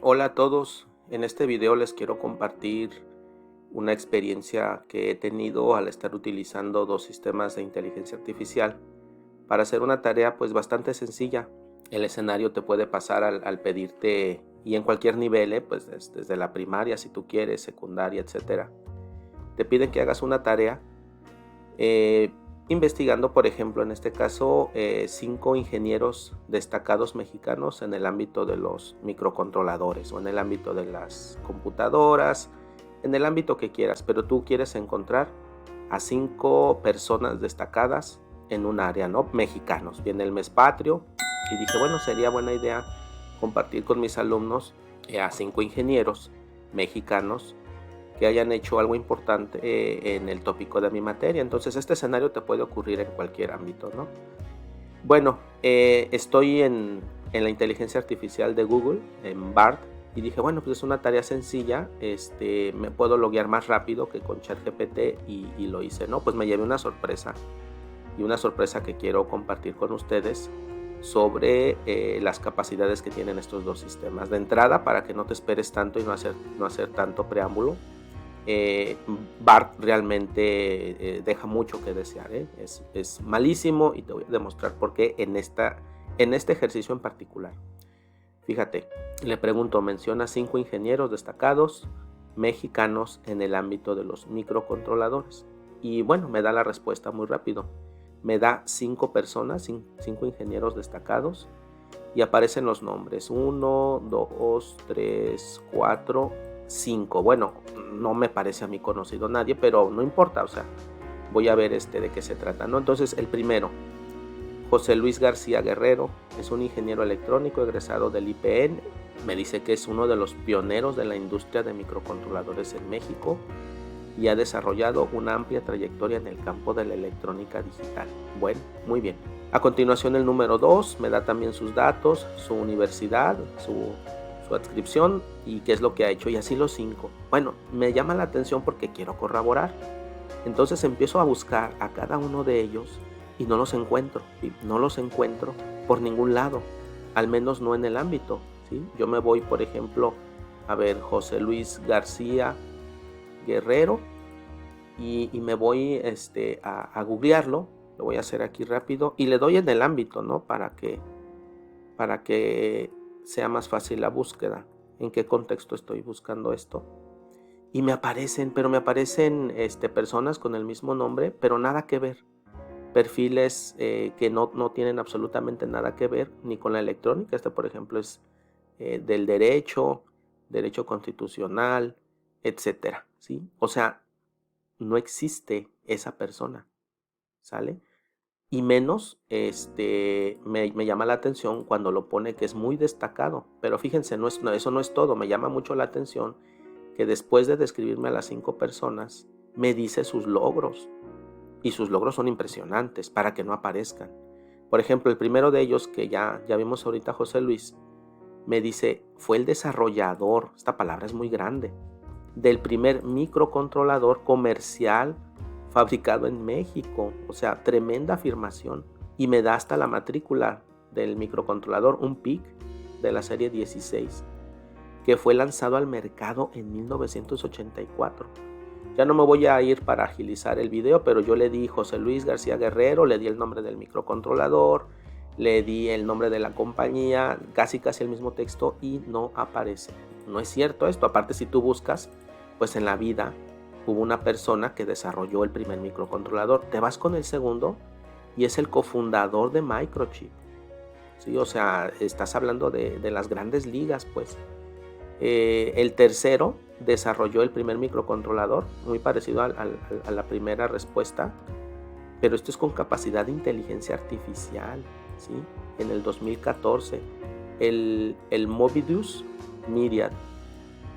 Hola a todos, en este video les quiero compartir una experiencia que he tenido al estar utilizando dos sistemas de inteligencia artificial para hacer una tarea pues bastante sencilla. El escenario te puede pasar al pedirte, y en cualquier nivel, pues desde la primaria si tú quieres, secundaria, etcétera. Te piden que hagas una tarea eh, investigando, por ejemplo, en este caso, 5 ingenieros destacados mexicanos en el ámbito de los microcontroladores o en el ámbito de las computadoras, en el ámbito que quieras, pero tú quieres encontrar a 5 personas destacadas en un área, ¿no? Mexicanos. Viene el mes patrio y dije, bueno, sería buena idea compartir con mis alumnos a 5 ingenieros mexicanos que hayan hecho algo importante en el tópico de mi materia. Entonces este escenario te puede ocurrir en cualquier ámbito, ¿no? Bueno, estoy en la inteligencia artificial de Google, en BART, y dije, bueno, pues es una tarea sencilla, me puedo loguear más rápido que con ChatGPT y lo hice, ¿no? Pues me llevé una sorpresa, y una sorpresa que quiero compartir con ustedes sobre las capacidades que tienen estos dos sistemas. De entrada, para que no te esperes tanto y no hacer tanto preámbulo, BART realmente deja mucho que desear, es malísimo, y te voy a demostrar por qué en este ejercicio en particular. Fíjate, le pregunto, menciona 5 ingenieros destacados mexicanos en el ámbito de los microcontroladores. Y bueno, me da la respuesta muy rápido. Me da 5 personas, 5 ingenieros destacados, y aparecen los nombres: 1, 2, 3, 4, 5. Bueno, no me parece a mí conocido nadie, pero no importa, o sea, voy a ver de qué se trata, ¿no? Entonces, el primero, José Luis García Guerrero, es un ingeniero electrónico egresado del IPN. Me dice que es uno de los pioneros de la industria de microcontroladores en México y ha desarrollado una amplia trayectoria en el campo de la electrónica digital. Bueno, muy bien. A continuación, el número 2 me da también sus datos, su universidad, su adscripción y qué es lo que ha hecho, y así los 5. Bueno, me llama la atención porque quiero corroborar. Entonces empiezo a buscar a cada uno de ellos y no los encuentro. ¿Sí? No los encuentro por ningún lado, al menos no en el ámbito. ¿Sí? Yo me voy, por ejemplo, a ver José Luis García Guerrero y me voy a googlearlo. Lo voy a hacer aquí rápido y le doy en el ámbito, ¿no? Para que sea más fácil la búsqueda. ¿En qué contexto estoy buscando esto? Y me aparecen personas con el mismo nombre, pero nada que ver. Perfiles que no tienen absolutamente nada que ver ni con la electrónica. Por ejemplo, es del derecho constitucional, etcétera, ¿sí? O sea, no existe esa persona, ¿sale? Y menos, me llama la atención cuando lo pone que es muy destacado. Pero fíjense, eso no es todo. Me llama mucho la atención que después de describirme a las 5 personas, me dice sus logros. Y sus logros son impresionantes para que no aparezcan. Por ejemplo, el primero de ellos, que ya vimos ahorita, José Luis, me dice, fue el desarrollador, esta palabra es muy grande, del primer microcontrolador comercial fabricado en México. O sea, tremenda afirmación. Y me da hasta la matrícula del microcontrolador, un PIC de la serie 16, que fue lanzado al mercado en 1984. Ya no me voy a ir para agilizar el video, pero yo le di José Luis García Guerrero, le di el nombre del microcontrolador, le di el nombre de la compañía, casi el mismo texto, y no aparece. No es cierto esto. Aparte, si tú buscas, pues en la vida hubo una persona que desarrolló el primer microcontrolador. Te vas con el segundo y es el cofundador de Microchip. ¿Sí? O sea, estás hablando de las grandes ligas, pues. El tercero desarrolló el primer microcontrolador, muy parecido a la primera respuesta, pero esto es con capacidad de inteligencia artificial, ¿sí? En el 2014, el Mobidius Myriad,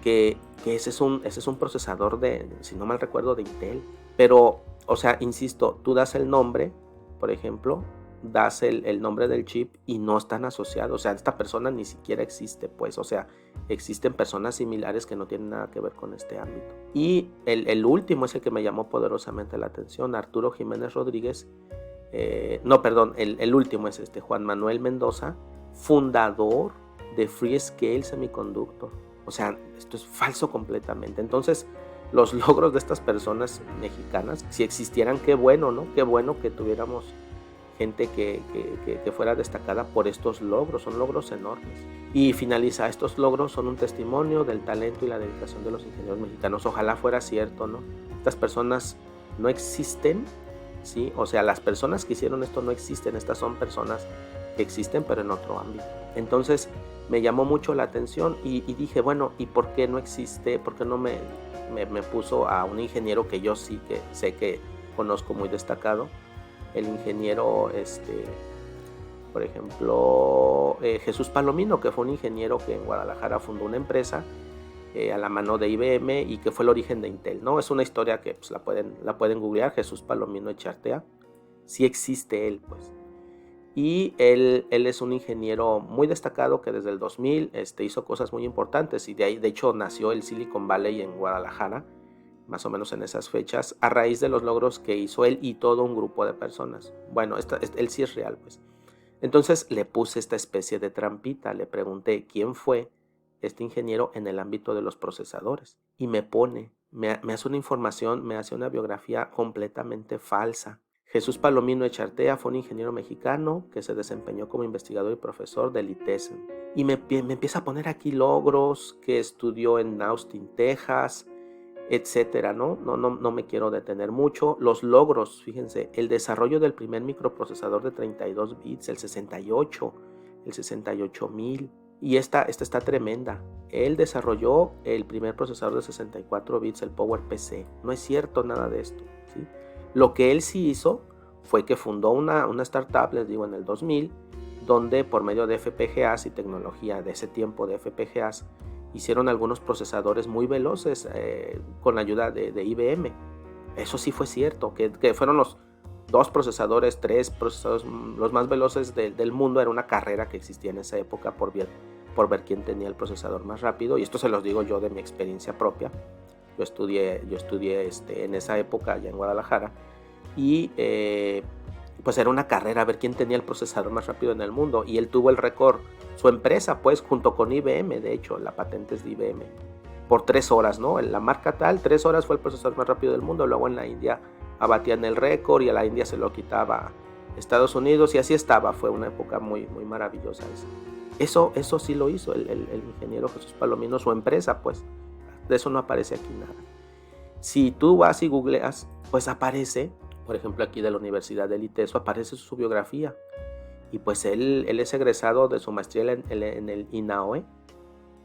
que ese es un procesador si no mal recuerdo, de Intel. Pero, o sea, insisto, tú das el nombre, por ejemplo, das el nombre del chip y no están asociados. O sea, esta persona ni siquiera existe, pues. O sea, existen personas similares que no tienen nada que ver con este ámbito. Y el último es el que me llamó poderosamente la atención, Arturo Jiménez Rodríguez. El último es Juan Manuel Mendoza, fundador de Freescale Semiconductor. O sea, esto es falso completamente. Entonces, los logros de estas personas mexicanas, si existieran, qué bueno, ¿no? Qué bueno que tuviéramos gente que fuera destacada por estos logros, son logros enormes. Y finaliza, estos logros son un testimonio del talento y la dedicación de los ingenieros mexicanos. Ojalá fuera cierto, ¿no? Estas personas no existen, ¿sí? O sea, las personas que hicieron esto no existen, estas son personas que existen pero en otro ámbito. Entonces me llamó mucho la atención y dije, bueno, ¿y por qué no existe? ¿Por qué no me puso a un ingeniero que yo sí que sé que conozco muy destacado? El ingeniero, por ejemplo, Jesús Palomino, que fue un ingeniero que en Guadalajara fundó una empresa a la mano de IBM y que fue el origen de Intel, ¿no? Es una historia que pues, la pueden googlear, Jesús Palomino Echartea. Sí existe él, pues. Y él es un ingeniero muy destacado que desde el 2000 hizo cosas muy importantes y de ahí, de hecho, nació el Silicon Valley en Guadalajara, más o menos en esas fechas, a raíz de los logros que hizo él y todo un grupo de personas. Bueno, él sí es real, pues. Entonces le puse esta especie de trampita, le pregunté quién fue este ingeniero en el ámbito de los procesadores y me hace una información, me hace una biografía completamente falsa. Jesús Palomino Echartea fue un ingeniero mexicano que se desempeñó como investigador y profesor del ITESM. Y me empieza a poner aquí logros, que estudió en Austin, Texas, etcétera, ¿no? No me quiero detener mucho. Los logros, fíjense, el desarrollo del primer microprocesador de 32 bits, el 68, el 68000. Y esta está tremenda. Él desarrolló el primer procesador de 64 bits, el PowerPC. No es cierto nada de esto, ¿sí? Lo que él sí hizo fue que fundó una startup, les digo, en el 2000, donde por medio de FPGAs y tecnología de ese tiempo de FPGAs, hicieron algunos procesadores muy veloces con la ayuda de IBM. Eso sí fue cierto, que fueron los tres procesadores los más veloces del mundo. Era una carrera que existía en esa época por ver quién tenía el procesador más rápido. Y esto se los digo yo de mi experiencia propia. Yo estudié en esa época allá en Guadalajara y pues era una carrera a ver quién tenía el procesador más rápido en el mundo y él tuvo el récord, su empresa pues junto con IBM, de hecho la patente es de IBM, por 3 horas, ¿no? En la marca tal, 3 horas fue el procesador más rápido del mundo. Luego en la India abatían el récord y a la India se lo quitaba Estados Unidos y así estaba. Fue una época muy, muy maravillosa esa. Eso sí lo hizo el ingeniero Jesús Palomino, su empresa, pues. De eso no aparece aquí nada. Si tú vas y googleas, pues aparece, por ejemplo aquí de la Universidad del ITESO, aparece su biografía. Y pues él es egresado de su maestría en el INAOE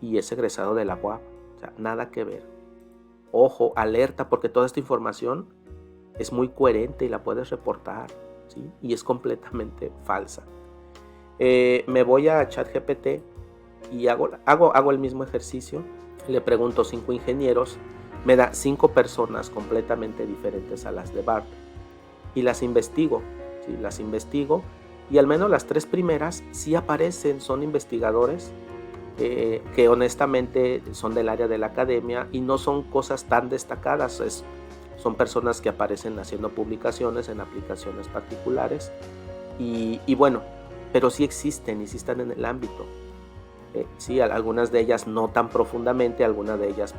y es egresado de la UAP. O sea, nada que ver. Ojo, alerta, porque toda esta información es muy coherente y la puedes reportar, ¿sí? Y es completamente falsa. Me voy a ChatGPT y hago el mismo ejercicio. Le pregunto 5 ingenieros, me da 5 personas completamente diferentes a las de Bart y las investigo, ¿sí? Las investigo y al menos las 3 primeras sí aparecen, son investigadores que honestamente son del área de la academia y no son cosas tan destacadas, son personas que aparecen haciendo publicaciones en aplicaciones particulares y bueno, pero sí existen y sí están en el ámbito. Sí, algunas de ellas no tan profundamente, algunas de ellas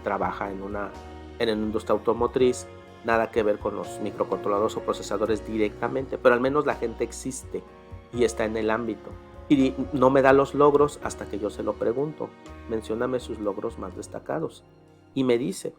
trabaja en una industria automotriz, nada que ver con los microcontroladores o procesadores directamente, pero al menos la gente existe y está en el ámbito. Y no me da los logros hasta que yo se lo pregunto, mencióname sus logros más destacados. Y me dice,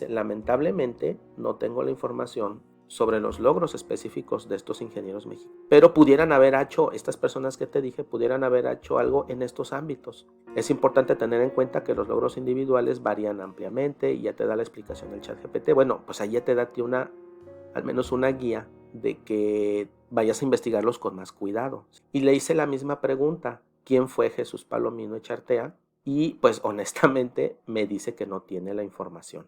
lamentablemente no tengo la información sobre los logros específicos de estos ingenieros mexicanos. Pero pudieran haber hecho, estas personas que te dije, pudieran haber hecho algo en estos ámbitos. Es importante tener en cuenta que los logros individuales varían ampliamente y ya te da la explicación del ChatGPT. Bueno, pues ahí ya te da al menos una guía de que vayas a investigarlos con más cuidado. Y le hice la misma pregunta, ¿quién fue Jesús Palomino Echartea? Y pues honestamente me dice que no tiene la información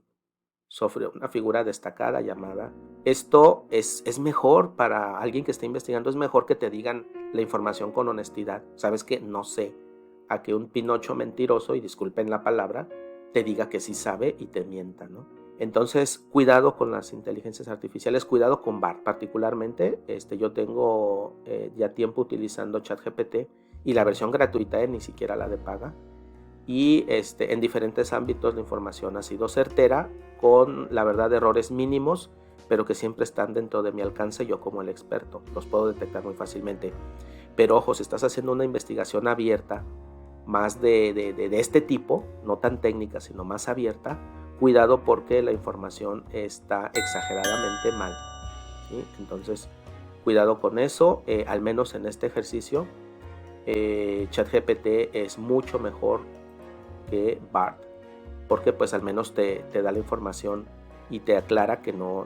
sobre una figura destacada llamada. Esto es mejor para alguien que está investigando, es mejor que te digan la información con honestidad. ¿Sabes qué? No sé, a que un Pinocho mentiroso, y disculpen la palabra, te diga que sí sabe y te mienta, ¿no? Entonces, cuidado con las inteligencias artificiales, cuidado con BART particularmente. Yo tengo ya tiempo utilizando ChatGPT y la versión gratuita, ni siquiera la de paga. Y en diferentes ámbitos la información ha sido certera, con la verdad errores mínimos, pero que siempre están dentro de mi alcance. Yo como el experto los puedo detectar muy fácilmente. Pero ojo, si estás haciendo una investigación abierta, más de este tipo, no tan técnica, sino más abierta, cuidado porque la información está exageradamente mal, ¿sí? Entonces, cuidado con eso, al menos en este ejercicio. ChatGPT es mucho mejor que BART, porque pues al menos te da la información y te aclara que no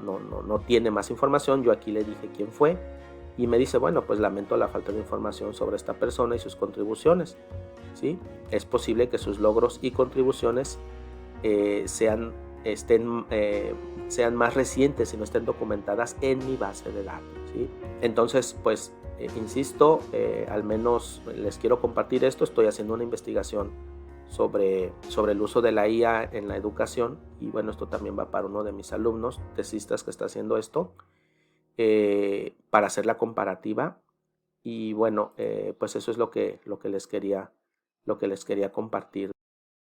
tiene más información. Yo aquí le dije quién fue y me dice, bueno, pues lamento la falta de información sobre esta persona y sus contribuciones, ¿sí? Es posible que sus logros y contribuciones sean más recientes y no estén documentadas en mi base de datos, ¿sí? Entonces, pues, insisto, al menos les quiero compartir esto. Estoy haciendo una investigación sobre el uso de la IA en la educación, y bueno, esto también va para uno de mis alumnos tesistas que está haciendo esto, para hacer la comparativa. Y bueno, pues eso es lo que les quería compartir.